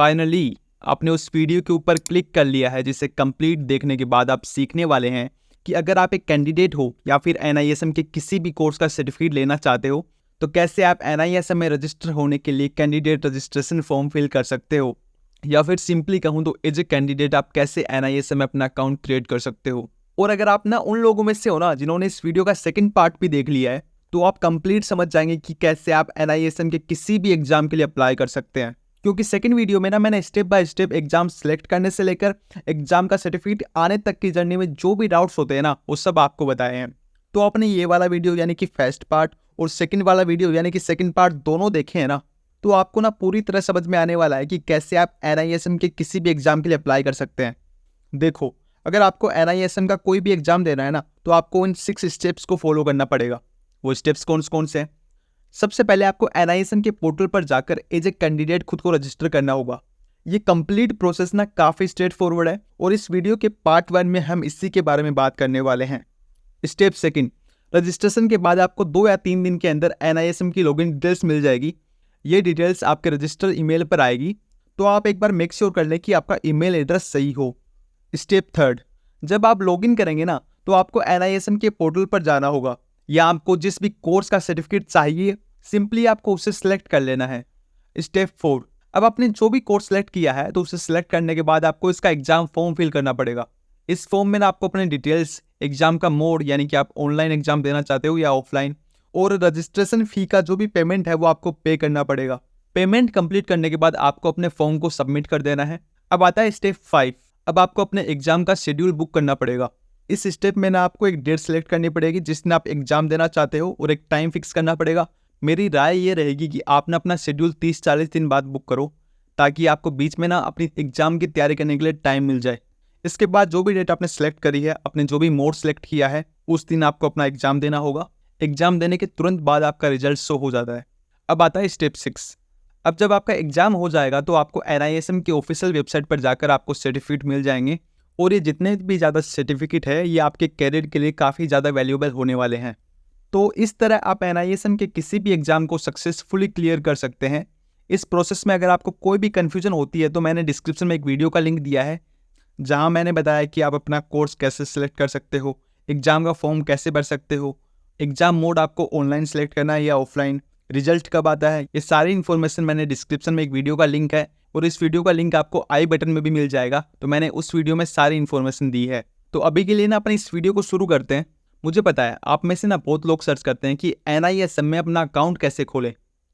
Finally आपने उस video के ऊपर क्लिक कर लिया है, जिसे कंप्लीट देखने के बाद आप सीखने वाले हैं कि अगर आप एक कैंडिडेट हो या फिर NISM के किसी भी कोर्स का सर्टिफिकेट लेना चाहते हो तो कैसे आप NISM में रजिस्टर होने के लिए कैंडिडेट रजिस्ट्रेशन फॉर्म फिल कर सकते हो, या फिर सिंपली कहूँ तो एज ए कैंडिडेट आप कैसे NISM में अपना अकाउंट क्रिएट कर सकते हो। और अगर आप ना उन लोगों में से हो ना जिन्होंने इस वीडियो का सेकंड पार्ट भी देख लिया है, तो आप कंप्लीट समझ जाएंगे कि कैसे आप NISM के किसी भी एग्जाम के लिए अप्लाई कर सकते हैं। क्योंकि सेकंड वीडियो में ना मैंने step by step exam select करने से लेकर एग्जाम का सर्टिफिकेट आने तक की जर्नी में जो भी डाउट्स होते हैं ना वो सब आपको बताए हैं। तो आपने ये वाला वीडियो यानी कि फर्स्ट पार्ट और सेकंड वाला वीडियो यानी कि सेकंड पार्ट दोनों देखे हैं ना, तो आपको ना पूरी तरह समझ में आने वाला है कि कैसे आप NISM के किसी भी एग्जाम के लिए अप्लाई कर सकते हैं। देखो, अगर आपको NISM का कोई भी एग्जाम देना है ना, तो आपको इन 6 स्टेप्स को फॉलो करना पड़ेगा। वो स्टेप्स कौन कौन से हैं? सबसे पहले आपको NISM के पोर्टल पर जाकर एज ए कैंडिडेट खुद को रजिस्टर करना होगा। ये कंप्लीट प्रोसेस ना काफ़ी स्ट्रेट फॉरवर्ड है और इस वीडियो के पार्ट 1 में हम इसी के बारे में बात करने वाले हैं। स्टेप सेकंड, रजिस्ट्रेशन के बाद आपको 2 या 3 दिन के अंदर NISM की लॉगिन डिटेल्स मिल जाएगी। ये डिटेल्स आपके रजिस्टर ईमेल पर आएगी, तो आप एक बार मेक श्योर कर लें कि आपका ईमेल एड्रेस सही हो। स्टेप थर्ड, जब आप लॉगिन करेंगे ना, तो आपको NISM के पोर्टल पर जाना होगा या आपको जिस भी कोर्स का सर्टिफिकेट चाहिए सिंपली आपको उसे सिलेक्ट कर लेना है। स्टेप 4, अब आपने जो भी कोर्स सेलेक्ट किया है तो उसे सिलेक्ट करने के बाद आपको इसका एग्जाम फॉर्म फिल करना पड़ेगा। इस फॉर्म में ना आपको अपने डिटेल्स, एग्जाम का मोड यानी कि आप ऑनलाइन एग्जाम देना चाहते हो या ऑफलाइन, और रजिस्ट्रेशन फी का जो भी पेमेंट है वो आपको पे करना पड़ेगा। पेमेंट कंप्लीट करने के बाद आपको अपने फॉर्म को सबमिट कर देना है। अब आता है स्टेप 5, अब आपको अपने एग्जाम का शेड्यूल बुक करना पड़ेगा। इस स्टेप में ना आपको एक डेट सेलेक्ट करनी पड़ेगी जिस दिन आप एग्जाम देना चाहते हो और एक टाइम फिक्स करना पड़ेगा। मेरी राय ये रहेगी कि आप ना अपना शेड्यूल 30-40 दिन बाद बुक करो, ताकि आपको बीच में ना अपनी एग्जाम की तैयारी करने के लिए टाइम मिल जाए। इसके बाद जो भी डेट आपने सेलेक्ट करी है, आपने जो भी मोड सेलेक्ट किया है, उस दिन आपको अपना एग्जाम देना होगा। एग्जाम देने के तुरंत बाद आपका रिजल्ट शो हो जाता है। अब आता है स्टेप 6, अब जब आपका एग्जाम हो जाएगा तो आपको NISM की ऑफिशियल वेबसाइट पर जाकर आपको सर्टिफिकेट मिल जाएंगे, और ये जितने भी ज़्यादा सर्टिफिकेट है ये आपके कैरियर के लिए काफ़ी ज़्यादा वैल्यूएबल होने वाले हैं। तो इस तरह आप NISM के किसी भी एग्जाम को सक्सेसफुली क्लियर कर सकते हैं। इस प्रोसेस में अगर आपको कोई भी कन्फ्यूजन होती है तो मैंने डिस्क्रिप्शन में एक वीडियो का लिंक दिया है, जहां मैंने बताया कि आप अपना कोर्स कैसे सिलेक्ट कर सकते हो, एग्जाम का फॉर्म कैसे भर सकते हो, एग्जाम मोड आपको ऑनलाइन सेलेक्ट करना है या ऑफलाइन, रिजल्ट कब आता है, ये सारी इन्फॉर्मेशन मैंने डिस्क्रिप्शन में एक वीडियो का लिंक है, और इस वीडियो का लिंक आपको आई बटन में भी मिल जाएगा। तो मैंने उस वीडियो में सारी इन्फॉर्मेशन दी है। तो अभी के लिए ना अपनी इस वीडियो को शुरू करते हैं। मुझे पता है आप में से ना बहुत लोग सर्च करते हैं कि NISM में अपना अकाउंट कैसे खोलें,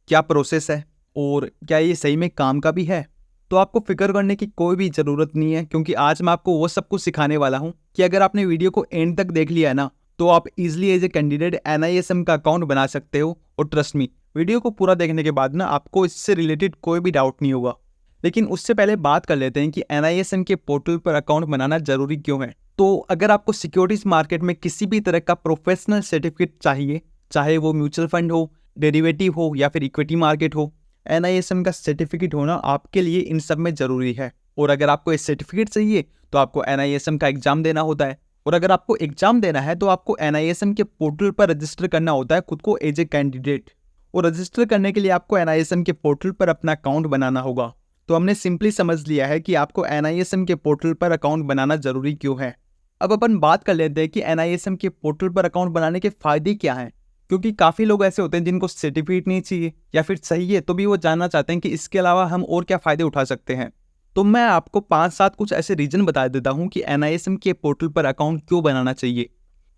क्या प्रोसेस है और क्या ये सही में काम का भी है। तो आपको फिक्र करने की कोई भी ज़रूरत नहीं है, क्योंकि आज मैं आपको वो सब कुछ सिखाने वाला हूँ कि अगर आपने वीडियो को एंड तक देख लिया है ना, तो आप easily as a candidate NISM का अकाउंट बना सकते हो। और ट्रस्ट मी, वीडियो को पूरा देखने के बाद ना आपको इससे रिलेटेड कोई भी डाउट नहीं होगा। लेकिन उससे पहले बात कर लेते हैं कि NISM के पोर्टल पर अकाउंट बनाना जरूरी क्यों है। तो अगर आपको सिक्योरिटीज मार्केट में किसी भी तरह का प्रोफेशनल सर्टिफिकेट चाहिए, चाहे वो म्यूचुअल फंड हो, डेरिवेटिव हो या फिर इक्विटी मार्केट हो, NISM का सर्टिफिकेट होना आपके लिए इन सब में ज़रूरी है। और अगर आपको ये सर्टिफिकेट चाहिए तो आपको NISM का एग्जाम देना होता है, और अगर आपको एग्जाम देना है तो आपको NISM के पोर्टल पर रजिस्टर करना होता है खुद को एज ए कैंडिडेट। और रजिस्टर करने के लिए आपको NISM के पोर्टल पर अपना अकाउंट बनाना होगा। तो हमने सिंपली समझ लिया है कि आपको NISM के पोर्टल पर अकाउंट बनाना ज़रूरी क्यों है। अब अपन बात कर लेते हैं कि NISM के पोर्टल पर अकाउंट बनाने के फ़ायदे क्या हैं। क्योंकि काफ़ी लोग ऐसे होते हैं जिनको सर्टिफिकेट नहीं चाहिए, या फिर चाहिए तो भी वो जानना चाहते हैं कि इसके अलावा हम और क्या फ़ायदे उठा सकते हैं। तो मैं आपको 5-7 कुछ ऐसे रीज़न बता देता हूँ कि NISM के पोर्टल पर अकाउंट क्यों बनाना चाहिए।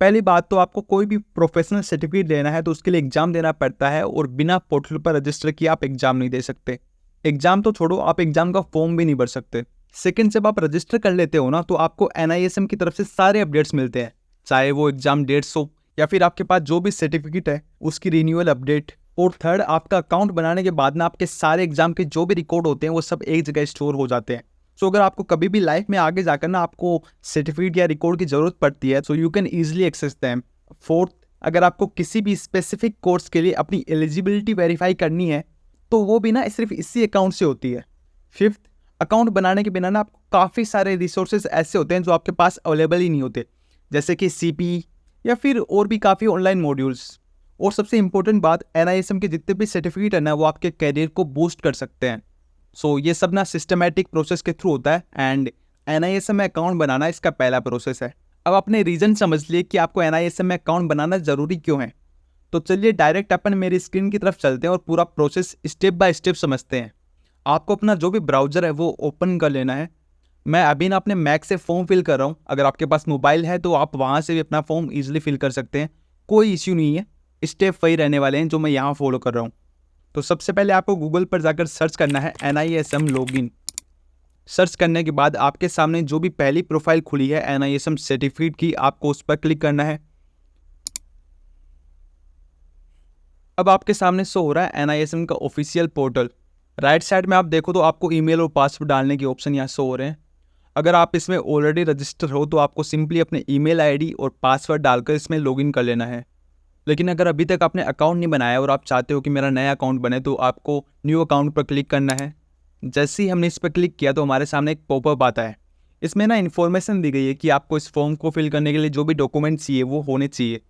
पहली बात तो आपको कोई भी प्रोफेशनल सर्टिफिकेट लेना है तो उसके लिए एग्जाम देना पड़ता है, और बिना पोर्टल पर रजिस्टर किए आप एग्जाम नहीं दे सकते। एग्जाम तो छोड़ो, आप एग्जाम का फॉर्म भी नहीं भर सकते। सेकंड, जब आप रजिस्टर कर लेते हो ना, तो आपको NISM की तरफ से सारे अपडेट्स मिलते हैं, चाहे वो एग्जाम डेट्स हो या फिर आपके पास जो भी सर्टिफिकेट है उसकी रिन्यूअल अपडेट। और थर्ड, आपका अकाउंट बनाने के बाद ना आपके सारे एग्जाम के जो भी रिकॉर्ड होते हैं वो सब एक जगह स्टोर हो जाते हैं। सो अगर आपको कभी भी लाइफ में आगे जाकर ना आपको सर्टिफिकेट या रिकॉर्ड की जरूरत पड़ती है, so you can easily access them. Fourth, अगर आपको किसी भी स्पेसिफिक कोर्स के लिए अपनी एलिजिबिलिटी वेरीफाई करनी है तो वो भी ना सिर्फ इसी अकाउंट से होती है। फिफ्थ, अकाउंट बनाने के बिना ना आपको काफ़ी सारे रिसोर्सेज ऐसे होते हैं जो आपके पास अवेलेबल ही नहीं होते, जैसे कि CP या फिर और भी काफ़ी ऑनलाइन मॉड्यूल्स। और सबसे इंपॉर्टेंट बात, NISM के जितने भी सर्टिफिकेट है ना वो आपके कैरियर को बूस्ट कर सकते हैं। सो ये सब ना सिस्टमेटिक प्रोसेस के थ्रू होता है एंड NISM में अकाउंट बनाना इसका पहला प्रोसेस है। अब अपने रीज़न समझ लिए कि आपको NISM में अकाउंट बनाना ज़रूरी क्यों है, तो चलिए डायरेक्ट अपन मेरी स्क्रीन की तरफ चलते हैं और पूरा प्रोसेस स्टेप बाय स्टेप समझते हैं। आपको अपना जो भी ब्राउज़र है वो ओपन कर लेना है। मैं अभी ना अपने मैक से फॉर्म फिल कर रहा हूँ, अगर आपके पास मोबाइल है तो आप वहाँ से भी अपना फॉर्म ईजिली फिल कर सकते हैं, कोई इश्यू नहीं है। स्टेप वही रहने वाले हैं जो मैं यहाँ फॉलो कर रहा हूँ। तो सबसे पहले आपको गूगल पर जाकर सर्च करना है NISM लॉगिन। सर्च करने के बाद आपके सामने जो भी पहली प्रोफाइल खुली है NISM सर्टिफिकेट की, आपको उस पर क्लिक करना है। अब आपके सामने शो हो रहा है NISM का ऑफिशियल पोर्टल। राइट साइड में आप देखो तो आपको ईमेल और पासवर्ड डालने के ऑप्शन यहाँ शो हो रहे हैं। अगर आप इसमें ऑलरेडी रजिस्टर हो तो आपको सिंपली अपने ईमेल आईडी और पासवर्ड डालकर इसमें लॉगिन कर लेना है। लेकिन अगर अभी तक आपने अकाउंट नहीं बनाया और आप चाहते हो कि मेरा नया अकाउंट बने, तो आपको न्यू अकाउंट पर क्लिक करना है। जैसे ही हमने इस पर क्लिक किया तो हमारे सामने एक पॉपअप आता है। इसमें ना इन्फॉर्मेशन दी गई है कि आपको इस फॉर्म को फिल करने के लिए जो भी डॉक्यूमेंट चाहिए वो होने चाहिए।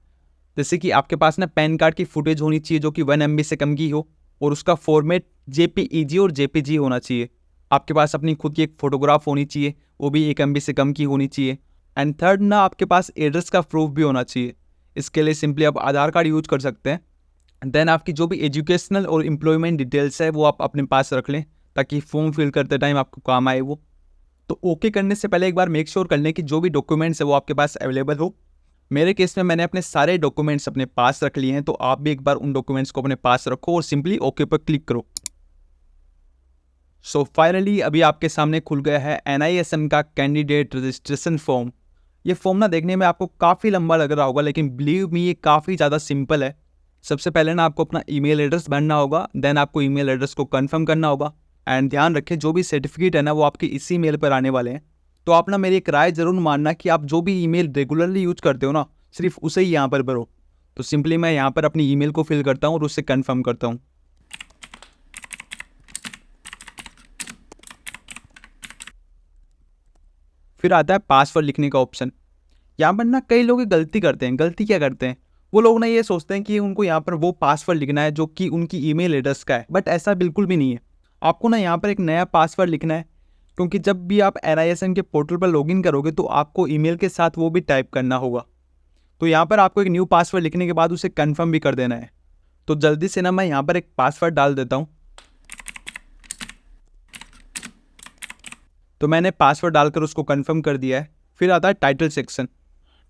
जैसे कि आपके पास ना पैन कार्ड की फुटेज होनी चाहिए जो कि 1 MB से कम की हो, और उसका फॉर्मेट JPEG और JPG होना चाहिए। आपके पास अपनी खुद की एक फ़ोटोग्राफ होनी चाहिए, वो भी 1 MB से कम की होनी चाहिए। एंड थर्ड ना आपके पास एड्रेस का प्रूफ भी होना चाहिए। इसके लिए सिंपली आप आधार कार्ड यूज कर सकते हैं। देन आपकी जो भी एजुकेशनल और एम्प्लॉयमेंट डिटेल्स है वो आप अपने पास रख लें ताकि फॉर्म फिल करते टाइम आपको काम आए वो। तो ओके करने से पहले एक बार मेक श्योर कर लें कि जो भी डॉक्यूमेंट्स है वो आपके पास अवेलेबल हो। मेरे केस में मैंने अपने सारे डॉक्यूमेंट्स अपने पास रख लिए हैं, तो आप भी एक बार उन डॉक्यूमेंट्स को अपने पास रखो और सिंपली ओके पर क्लिक करो। सो फाइनली अभी आपके सामने खुल गया है NISM का कैंडिडेट रजिस्ट्रेशन फॉर्म। ये फॉर्म ना देखने में आपको काफ़ी लंबा लग रहा होगा, लेकिन बिलीव मी ये काफ़ी ज़्यादा सिंपल है। सबसे पहले ना आपको अपना ईमेल एड्रेस भरना होगा, देन आपको ईमेल एड्रेस को कंफर्म करना होगा। एंड ध्यान रखें जो भी सर्टिफिकेट है ना वो आपके इसी मेल पर आने वाले हैं। तो आप ना मेरी एक राय ज़रूर मानना कि आप जो भी ईमेल रेगुलरली यूज करते हो ना, सिर्फ उसे ही यहाँ पर भरो। तो सिंपली मैं यहाँ पर अपनी ईमेल को फिल करता हूँ और उससे कंफर्म करता हूँ। फिर आता है पासवर्ड लिखने का ऑप्शन। यहाँ पर ना कई लोग गलती करते हैं। गलती क्या करते हैं, वो लोग ना ये सोचते हैं कि उनको यहाँ पर वो पासवर्ड लिखना है जो कि उनकी ईमेल एड्रेस का है, बट ऐसा बिल्कुल भी नहीं है। आपको ना यहाँ पर एक नया पासवर्ड लिखना है, क्योंकि जब भी आप NISM के पोर्टल पर लॉगिन करोगे तो आपको ईमेल के साथ वो भी टाइप करना होगा। तो यहाँ पर आपको एक न्यू पासवर्ड लिखने के बाद उसे कन्फर्म भी कर देना है। तो जल्दी से ना मैं यहाँ पर एक पासवर्ड डाल देता हूँ। तो मैंने पासवर्ड डालकर उसको कंफर्म कर दिया है। फिर आता है टाइटल सेक्शन।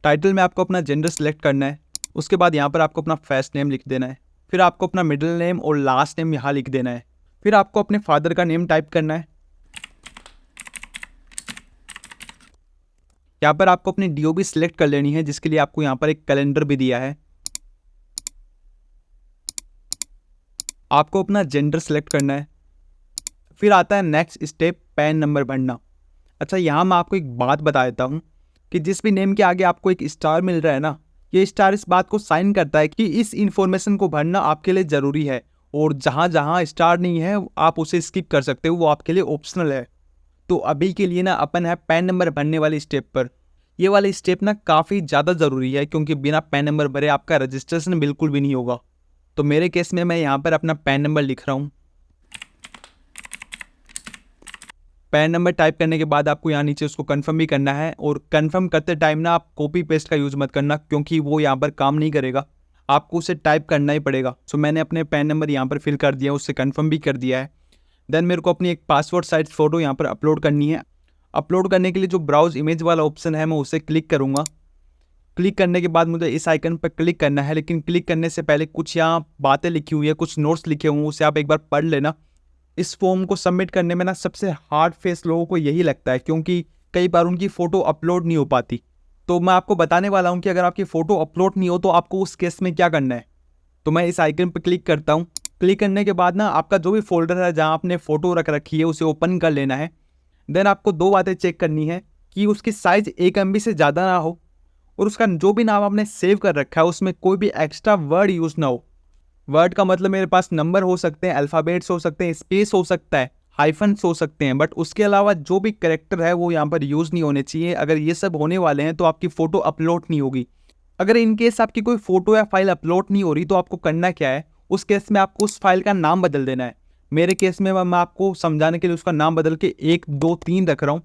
टाइटल में आपको अपना जेंडर सेलेक्ट करना है। उसके बाद यहाँ पर आपको अपना फर्स्ट नेम लिख देना है। फिर आपको अपना मिडिल नेम और लास्ट नेम यहाँ लिख देना है। फिर आपको अपने फादर का नेम टाइप करना है। यहाँ पर आपको अपनी DOB सिलेक्ट कर लेनी है, जिसके लिए आपको यहाँ पर एक कैलेंडर भी दिया है। आपको अपना जेंडर सेलेक्ट करना है। फिर आता है नेक्स्ट स्टेप, पैन नंबर भरना। अच्छा, यहाँ मैं आपको एक बात बता देता हूँ कि जिस भी नेम के आगे आपको एक स्टार मिल रहा है ना, ये स्टार इस बात को साइन करता है कि इस इन्फॉर्मेशन को भरना आपके लिए ज़रूरी है, और जहाँ जहाँ स्टार नहीं है आप उसे स्किप कर सकते हो, वो आपके लिए ऑप्शनल है। तो अभी के लिए ना अपन है पैन नंबर भरने वाली स्टेप पर। ये वाली स्टेप ना काफ़ी ज़्यादा ज़रूरी है, क्योंकि बिना पैन नंबर भरे आपका रजिस्ट्रेशन बिल्कुल भी नहीं होगा। तो मेरे केस में मैं यहाँ पर अपना पैन नंबर लिख रहा हूँ। पैन नंबर टाइप करने के बाद आपको यहाँ नीचे उसको कंफर्म भी करना है, और कंफर्म करते टाइम ना आप कॉपी पेस्ट का यूज़ मत करना, क्योंकि वो यहाँ पर काम नहीं करेगा। आपको उसे टाइप करना ही पड़ेगा। सो मैंने अपने पैन नंबर यहाँ पर फिल कर दिया, उससे कंफर्म भी कर दिया है। देन मेरे को अपनी एक पासपोर्ट साइज फ़ोटो यहाँ पर अपलोड करनी है। अपलोड करने के लिए जो ब्राउज इमेज वाला ऑप्शन है मैं उसे क्लिक करूँगा। क्लिक करने के बाद मुझे इस आइकन पर क्लिक करना है, लेकिन क्लिक करने से पहले कुछ यहाँ बातें लिखी हुई है, कुछ नोट्स लिखे हुए हैं, उसे आप एक बार पढ़ लेना। इस फॉर्म को सबमिट करने में ना सबसे हार्ड फेस लोगों को यही लगता है, क्योंकि कई बार उनकी फ़ोटो अपलोड नहीं हो पाती। तो मैं आपको बताने वाला हूँ कि अगर आपकी फ़ोटो अपलोड नहीं हो तो आपको उस केस में क्या करना है। तो मैं इस आइकन पर क्लिक करता हूँ। क्लिक करने के बाद ना आपका जो भी फोल्डर है जहाँ आपने फ़ोटो रख रखी है उसे ओपन कर लेना है। देन आपको दो बातें चेक करनी है कि उसकी साइज़ 1 MB से ज़्यादा ना हो, और उसका जो भी नाम आपने सेव कर रखा है उसमें कोई भी एक्स्ट्रा वर्ड यूज़ ना हो। वर्ड का मतलब मेरे पास नंबर हो सकते हैं, अल्फ़ाबेट्स हो सकते हैं, स्पेस हो सकता है, हाइफन्स हो सकते हैं, बट उसके अलावा जो भी कैरेक्टर है वो यहाँ पर यूज़ नहीं होने चाहिए। अगर ये सब होने वाले हैं तो आपकी फ़ोटो अपलोड नहीं होगी। अगर इन केस आपकी कोई फ़ोटो या फाइल अपलोड नहीं हो रही तो आपको करना क्या है, उस केस में आपको उस फाइल का नाम बदल देना है। मेरे केस में मैं आपको समझाने के लिए उसका नाम बदल के 1 2 3 रख रहा हूँ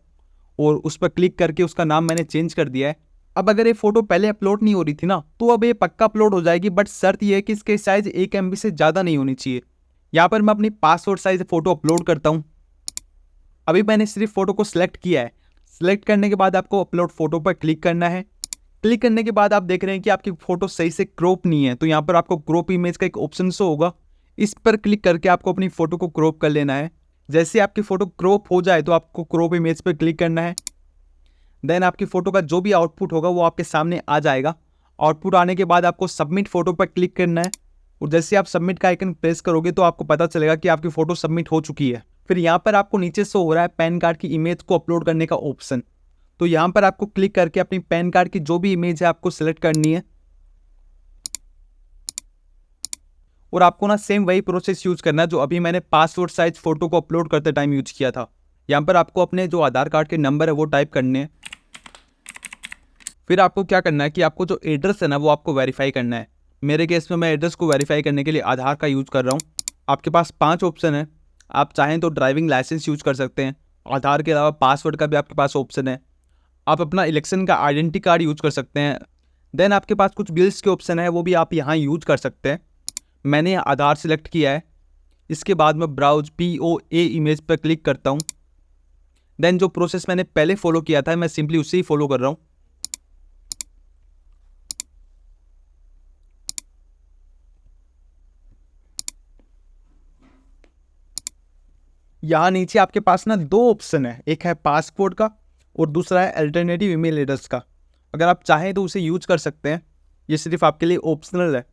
और उस पर क्लिक करके उसका नाम मैंने चेंज कर दिया है। अब अगर ये फ़ोटो पहले अपलोड नहीं हो रही थी ना, तो अब ये पक्का अपलोड हो जाएगी, बट शर्त ये है कि इसके साइज़ 1 MB से ज़्यादा नहीं होनी चाहिए। यहाँ पर मैं अपनी पासपोर्ट साइज़ फ़ोटो अपलोड करता हूँ। अभी मैंने सिर्फ फ़ोटो को सिलेक्ट किया है। सिलेक्ट करने के बाद आपको अपलोड फ़ोटो पर क्लिक करना है। क्लिक करने के बाद आप देख रहे हैं कि आपकी फ़ोटो सही से क्रॉप नहीं है, तो यहाँ पर आपको क्रॉप इमेज का एक ऑप्शन शो होगा। इस पर क्लिक करके आपको अपनी फ़ोटो को क्रॉप कर लेना है। जैसे आपकी फ़ोटो क्रॉप हो जाए तो आपको क्रॉप इमेज पर क्लिक करना है। देन आपकी फ़ोटो का जो भी आउटपुट होगा वो आपके सामने आ जाएगा। आउटपुट आने के बाद आपको सबमिट फ़ोटो पर क्लिक करना है और जैसे आप सबमिट का आइकन प्रेस करोगे तो आपको पता चलेगा कि आपकी फ़ोटो सबमिट हो चुकी है। फिर यहाँ पर आपको नीचे शो हो रहा है पैन कार्ड की इमेज को अपलोड करने का ऑप्शन। तो यहाँ पर आपको क्लिक करके अपनी पैन कार्ड की जो भी इमेज है आपको सेलेक्ट करनी है और आपको ना सेम वही प्रोसेस यूज करना है जो अभी मैंने पासपोर्ट साइज फ़ोटो को अपलोड करते टाइम यूज किया था। यहाँ पर आपको अपने जो आधार कार्ड के नंबर है वो टाइप करने हैं। फिर आपको क्या करना है कि आपको जो एड्रेस है ना वो आपको वेरीफाई करना है। मेरे केस में मैं एड्रेस को वेरीफाई करने के लिए आधार का यूज़ कर रहा हूँ। आपके पास 5 ऑप्शन है। आप चाहें तो ड्राइविंग लाइसेंस यूज़ कर सकते हैं। आधार के अलावा पासवर्ड का भी आपके पास ऑप्शन है। आप अपना इलेक्शन का आइडेंटिटी कार्ड यूज़ कर सकते हैं। देन आपके पास कुछ बिल्स के ऑप्शन है, वो भी आप यहाँ यूज़ कर सकते हैं। मैंने आधार सेलेक्ट किया है। इसके बाद मैं ब्राउज POA इमेज पर क्लिक करता हूँ। देन जो प्रोसेस मैंने पहले फॉलो किया था मैं सिंपली उसे ही फॉलो कर रहा हूँ। यहाँ नीचे आपके पास ना 2 ऑप्शन है, एक है पासपोर्ट का और दूसरा है अल्टरनेटिव ईमेल एड्रेस का। अगर आप चाहें तो उसे यूज कर सकते हैं, ये सिर्फ आपके लिए ऑप्शनल है।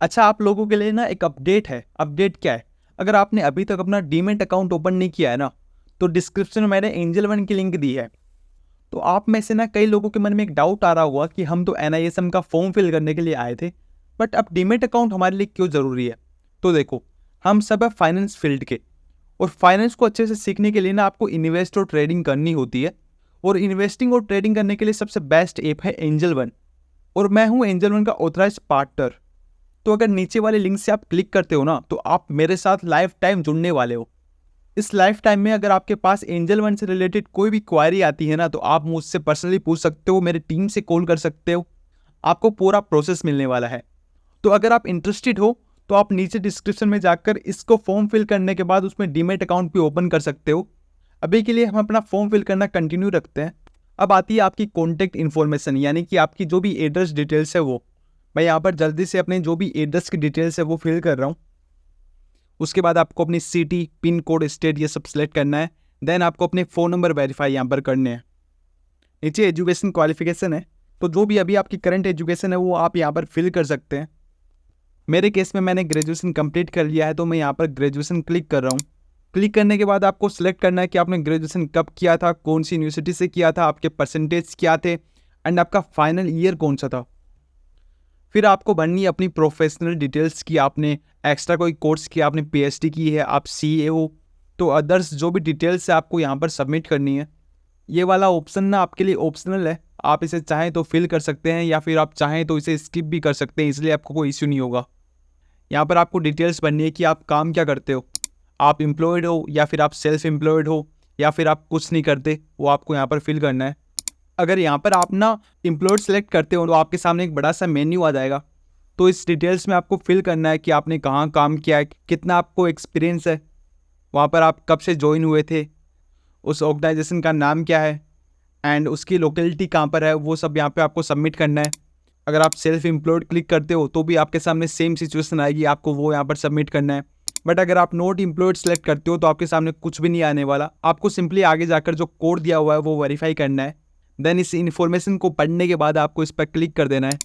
अच्छा, आप लोगों के लिए ना एक अपडेट है। अपडेट क्या है? अगर आपने अभी तक अपना डीमेट अकाउंट ओपन नहीं किया है ना, तो डिस्क्रिप्शन में मैंने एंजल वन की लिंक दी है। तो आप में से ना कई लोगों के मन में एक डाउट आ रहा होगा कि हम तो NISM का फॉर्म फिल करने के लिए आए थे, बट अब डीमेट अकाउंट हमारे लिए क्यों ज़रूरी है? तो देखो, हम सब है फाइनेंस फील्ड के और फाइनेंस को अच्छे से सीखने के लिए ना आपको इन्वेस्ट और ट्रेडिंग करनी होती है। और इन्वेस्टिंग और ट्रेडिंग करने के लिए सबसे बेस्ट ऐप है एंजल वन और मैं हूँ एंजल वन का ऑथराइज्ड पार्टनर। तो अगर नीचे वाले लिंक से आप क्लिक करते हो ना, तो आप मेरे साथ लाइफ टाइम जुड़ने वाले हो। इस लाइफ टाइम में अगर आपके पास एंजल वन से रिलेटेड कोई भी क्वायरी आती है ना, तो आप मुझसे पर्सनली पूछ सकते हो, मेरे टीम से कॉल कर सकते हो। आपको पूरा प्रोसेस मिलने वाला है। तो अगर आप इंटरेस्टेड हो तो आप नीचे डिस्क्रिप्शन में जाकर इसको फॉर्म फिल करने के बाद उसमें डीमेट अकाउंट भी ओपन कर सकते हो। अभी के लिए हम अपना फॉर्म फिल करना कंटिन्यू रखते हैं। अब आती है आपकी कॉन्टैक्ट इन्फॉर्मेशन, यानी कि आपकी जो भी एड्रेस डिटेल्स है वो। मैं यहाँ पर जल्दी से अपने जो भी एड्रेस की डिटेल्स है वो फिल कर रहा हूँ। उसके बाद आपको अपनी सिटी, पिन कोड, स्टेट ये सब सिलेक्ट करना है। देन आपको अपने फ़ोन नंबर वेरीफाई यहाँ पर करने हैं। नीचे एजुकेशन क्वालिफिकेशन है, तो जो भी अभी आपकी करंट एजुकेशन है वो आप यहाँ पर फिल कर सकते हैं। मेरे केस में मैंने ग्रेजुएशन कंप्लीट कर लिया है, तो मैं यहाँ पर ग्रेजुएशन क्लिक कर रहा हूँ। क्लिक करने के बाद आपको सिलेक्ट करना है कि आपने ग्रेजुएशन कब किया था, कौन सी यूनिवर्सिटी से किया था, आपके परसेंटेज क्या थे एंड आपका फाइनल ईयर कौन सा था। फिर आपको भरनी है अपनी प्रोफेशनल डिटेल्स की, आपने एक्स्ट्रा कोई कोर्स किया, आपने PhD की है, आप CA हो, तो अदर्स जो भी डिटेल्स है आपको यहाँ पर सबमिट करनी है। ये वाला ऑप्शन ना आपके लिए ऑप्शनल है, आप इसे चाहें तो फिल कर सकते हैं या फिर आप चाहें तो इसे स्किप भी कर सकते हैं, इसलिए आपको कोई इश्यू नहीं होगा। यहाँ पर आपको डिटेल्स भरनी है कि आप काम क्या करते हो, आप एम्प्लॉयड हो या फिर आप सेल्फ एम्प्लॉयड हो या फिर आप कुछ नहीं करते, वो आपको यहाँ पर फिल करना है। अगर यहाँ पर आप ना एम्प्लॉयड सेलेक्ट करते हो तो आपके सामने एक बड़ा सा मेन्यू आ जाएगा। तो इस डिटेल्स में आपको फिल करना है कि आपने कहाँ काम किया है, कितना आपको एक्सपीरियंस है, वहाँ पर आप कब से ज्वाइन हुए थे, उस ऑर्गेनाइजेशन का नाम क्या है एंड उसकी लोकेलिटी कहाँ पर है, वो सब यहाँ पे आपको सबमिट करना है। अगर आप सेल्फ एम्प्लॉयड क्लिक करते हो तो भी आपके सामने सेम सिचुएशन आएगी, आपको वो यहाँ पर सबमिट करना है। बट अगर आप नॉट एम्प्लॉयड सेलेक्ट करते हो तो आपके सामने कुछ भी नहीं आने वाला, आपको सिंपली आगे जाकर जो कोड दिया हुआ है वो वेरीफाई करना है। देन इस इन्फॉर्मेशन को पढ़ने के बाद आपको इस पर क्लिक कर देना है।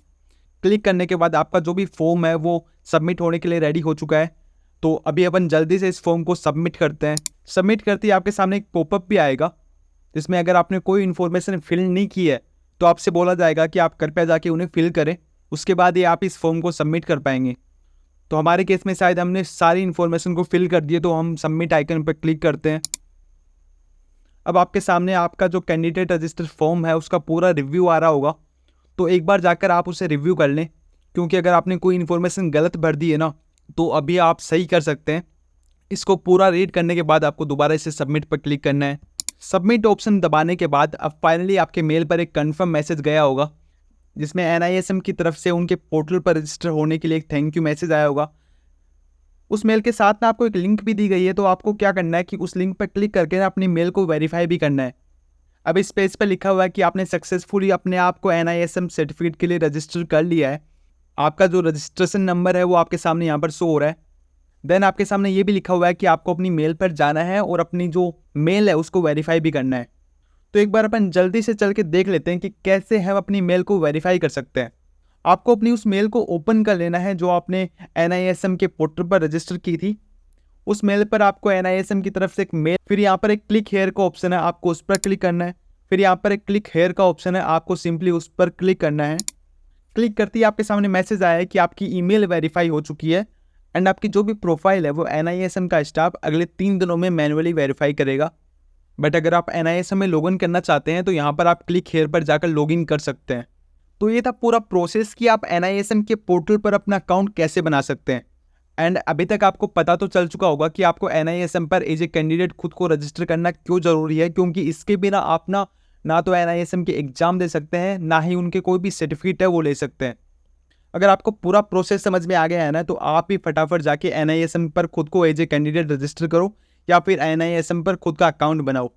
क्लिक करने के बाद आपका जो भी फॉर्म है वो सबमिट होने के लिए रेडी हो चुका है। तो अभी अपन जल्दी से इस फॉर्म को सबमिट करते हैं। सबमिट करते ही आपके सामने एक पॉपअप भी आएगा, जिसमें अगर आपने कोई इन्फॉर्मेशन फिल नहीं की है तो आपसे बोला जाएगा कि आप कृपया जाके उन्हें फिल करें, उसके बाद ही आप इस फॉर्म को सबमिट कर पाएंगे। तो हमारे केस में शायद हमने सारी इन्फॉर्मेशन को फिल कर दिए, तो हम सबमिट आइकन पर क्लिक करते हैं। अब आपके सामने आपका जो कैंडिडेट रजिस्टर फॉर्म है उसका पूरा रिव्यू आ रहा होगा, तो एक बार जाकर आप उसे रिव्यू कर लें, क्योंकि अगर आपने कोई इन्फॉर्मेशन गलत भर दी है ना तो अभी आप सही कर सकते हैं। इसको पूरा रीड करने के बाद आपको दोबारा इसे सबमिट पर क्लिक करना है। सबमिट ऑप्शन दबाने के बाद अब फाइनली आपके मेल पर एक कन्फर्म मैसेज गया होगा, जिसमें NISM की तरफ से उनके पोर्टल पर रजिस्टर होने के लिए एक थैंक यू मैसेज आया होगा। उस मेल के साथ ना आपको एक लिंक भी दी गई है, तो आपको क्या करना है कि उस लिंक पर क्लिक करके ना अपनी मेल को वेरीफाई भी करना है। अब इस पेज पर लिखा हुआ है कि आपने सक्सेसफुली अपने आप को NISM सर्टिफिकेट के लिए रजिस्टर कर लिया है। आपका जो रजिस्ट्रेशन नंबर है वो आपके सामने यहाँ पर शो हो रहा है। देन आपके सामने ये भी लिखा हुआ है कि आपको अपनी मेल पर जाना है और अपनी जो मेल है उसको वेरीफाई भी करना है। तो एक बार अपन जल्दी से चल के देख लेते हैं कि कैसे हम अपनी मेल को वेरीफाई कर सकते हैं। आपको अपनी उस मेल को ओपन कर लेना है जो आपने NISM के पोर्टल पर रजिस्टर की थी। उस मेल पर आपको NISM की तरफ से एक मेल, फिर यहाँ पर एक क्लिक हेयर का ऑप्शन है, आपको उस पर क्लिक करना है। फिर यहाँ पर एक क्लिक हेयर का ऑप्शन है, आपको सिंपली उस पर क्लिक करना है। क्लिक करते ही आपके सामने मैसेज आया है कि आपकी ईमेल वेरीफाई हो चुकी है एंड आपकी जो भी प्रोफाइल है वो NISM का स्टाफ अगले 3 दिनों में मैनुअली वेरीफाई करेगा। बट अगर आप NISM में लॉगिन करना चाहते हैं तो यहाँ पर आप क्लिक हेयर पर जाकर लॉगिन कर सकते हैं। तो ये था पूरा प्रोसेस कि आप NISM के पोर्टल पर अपना अकाउंट कैसे बना सकते हैं। एंड अभी तक आपको पता तो चल चुका होगा कि आपको NISM पर एज ए कैंडिडेट खुद को रजिस्टर करना क्यों ज़रूरी है, क्योंकि इसके बिना आप ना तो NISM के एग्ज़ाम दे सकते हैं, ना ही उनके कोई भी सर्टिफिकेट है वो ले सकते हैं। अगर आपको पूरा प्रोसेस समझ में आ गया है ना, तो आप भी फटाफट जाके NISM पर खुद को एज ए कैंडिडेट रजिस्टर करो या फिर NISM पर खुद का अकाउंट बनाओ।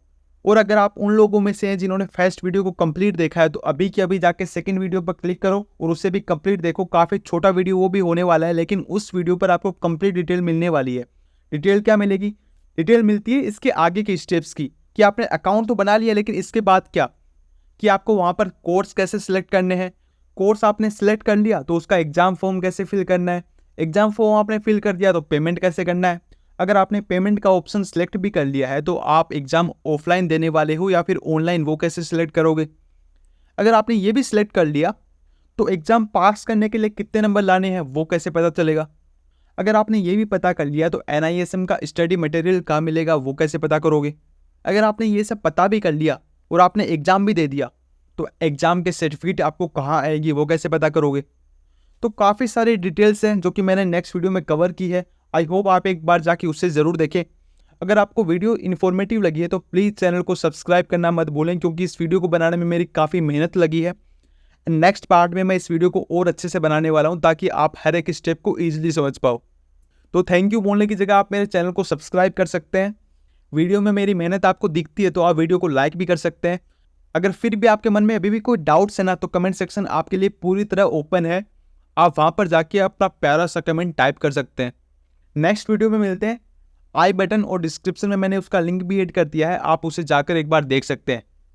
और अगर आप उन लोगों में से हैं जिन्होंने फर्स्ट वीडियो को कंप्लीट देखा है तो अभी के अभी जाके सेकंड वीडियो पर क्लिक करो और उससे भी कंप्लीट देखो। काफ़ी छोटा वीडियो वो भी होने वाला है, लेकिन उस वीडियो पर आपको कंप्लीट डिटेल मिलने वाली है। डिटेल क्या मिलेगी? डिटेल मिलती है इसके आगे के स्टेप्स की, कि आपने अकाउंट तो बना लिया लेकिन इसके बाद क्या, कि आपको वहाँ पर कोर्स कैसे सिलेक्ट करने हैं। कोर्स आपने सिलेक्ट कर लिया तो उसका एग्ज़ाम फॉर्म कैसे फिल करना है। एग्ज़ाम फॉर्म आपने फिल कर दिया तो पेमेंट कैसे करना है। अगर आपने पेमेंट का ऑप्शन सिलेक्ट भी कर लिया है तो आप एग्ज़ाम ऑफलाइन देने वाले हो या फिर ऑनलाइन, वो कैसे सिलेक्ट करोगे। अगर आपने ये भी सिलेक्ट कर लिया तो एग्ज़ाम पास करने के लिए कितने नंबर लाने हैं वो कैसे पता चलेगा। अगर आपने ये भी पता कर लिया तो NISM का स्टडी मटेरियल कहाँ मिलेगा वो कैसे पता करोगे। अगर आपने ये सब पता भी कर लिया और आपने एग्ज़ाम भी दे दिया तो एग्ज़ाम के सर्टिफिकेट आपको कहाँ आएगी वो कैसे पता करोगे। तो काफ़ी सारी डिटेल्स हैं जो कि मैंने नेक्स्ट वीडियो में कवर की है। आई होप आप एक बार जाके उससे ज़रूर देखें। अगर आपको वीडियो इन्फॉर्मेटिव लगी है तो प्लीज़ चैनल को सब्सक्राइब करना मत भूलें, क्योंकि इस वीडियो को बनाने में मेरी काफ़ी मेहनत लगी है। नेक्स्ट पार्ट में मैं इस वीडियो को और अच्छे से बनाने वाला हूँ ताकि आप हर एक स्टेप को ईजिली समझ पाओ। तो थैंक यू बोलने की जगह आप मेरे चैनल को सब्सक्राइब कर सकते हैं। वीडियो में मेरी मेहनत आपको दिखती है तो आप वीडियो को लाइक भी कर सकते हैं। अगर फिर भी आपके मन में अभी भी कोई डाउट्स है ना, तो कमेंट सेक्शन आपके लिए पूरी तरह ओपन है। आप वहाँ पर जाके अपना प्यारा सा कमेंट टाइप कर सकते हैं। नेक्स्ट वीडियो में मिलते हैं। आई बटन और डिस्क्रिप्शन में मैंने उसका लिंक भी ऐड कर दिया है, आप उसे जाकर एक बार देख सकते हैं।